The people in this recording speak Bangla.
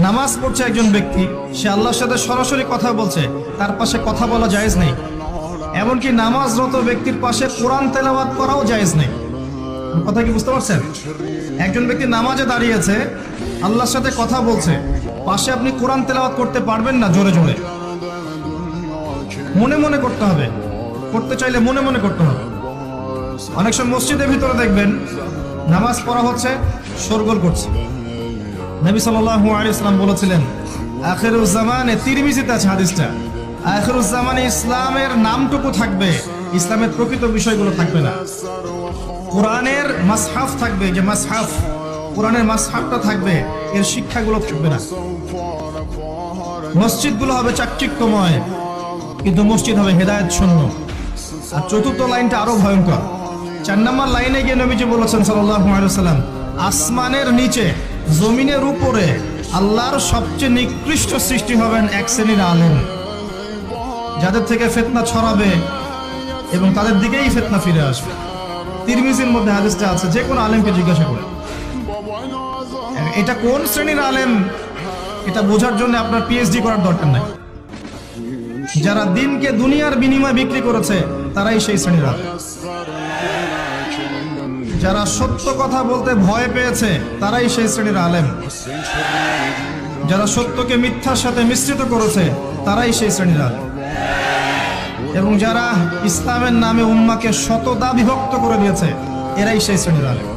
নামাজ পড়ছে একজন ব্যক্তি, সে আল্লাহর সাথে সরাসরি কথা বলছে, তার পাশে কথা বলা জায়েজ নেই। এমনকি নামাজরত ব্যক্তির পাশে কোরআন তেলাওয়াত করাও জায়েজ নেই। কথা কি বুঝতে পারছেন? একজন ব্যক্তি নামাজে দাঁড়িয়েছে, আল্লাহর সাথে কথা বলছে, পাশে আপনি কোরআন তেলাওয়াত করতে পারবেন না জোরে জোরে। মনে মনে করতে হবে, করতে চাইলে মনে মনে করতে হবে। অনেক সময় মসজিদের ভিতরে দেখবেন নামাজ পড়া হচ্ছে, শোরগোল করছে। নবী সাল্লাল্লাহু আলাইহি ওয়াসাল্লাম বলেছিলেন, আখিরুজ জামানে, তিরমিজিতে আছে হাদিসটা, আখিরুজ জামানে ইসলামের নামটুকু থাকবে, ইসলামের প্রকৃত বিষয়গুলো থাকবে না। কোরআনের মাসহাফ থাকবে, যে মাসহাফ, কোরআনের মাসহাফটা থাকবে, এর শিক্ষাগুলো থাকবে না। মসজিদগুলো হবে চাকচিক্যময়, কিন্তু মসজিদ হবে হেদায়েত শূন্য। আর চতুর্থ লাইনটা আরো ভয়ঙ্কর। 4 নম্বর লাইনে গিয়ে নবীজি বলেছেন সাল্লাল্লাহু আলাইহি ওয়াসাল্লাম, আসমানের নিচে জমিনের উপরে আল্লাহর সবচেয়ে নিকৃষ্ট সৃষ্টি হবেন এক শ্রেণীর আলেম, যাদের থেকে ফিতনা ছড়াবে এবং তাদের দিকেই ফিতনা ফিরে আসবে। তিরমিজির মধ্যে হাদিসটা আছে, যে কোনো আলেমকে জিজ্ঞাসা করে এটা কোন শ্রেণীর আলেম, এটা বোঝার জন্য আপনার পিএইচডি করার দরকার নাই। যারা দিনকে দুনিয়ার বিনিময়ে বিক্রি করেছে তারাই সেই শ্রেণীর আলেম। যারা সত্য কথা বলতে ভয় পেয়েছে তারাই সেই শ্রেণীর আলেম। যারা সত্যকে মিথ্যার সাথে মিশ্রিত করেছে তারাই সেই শ্রেণীর আলেম। এবং যারা ইসলামের নামে উম্মাহকে শতদা বিভক্ত করে দিয়েছে এরাই সেই শ্রেণীর আলেম।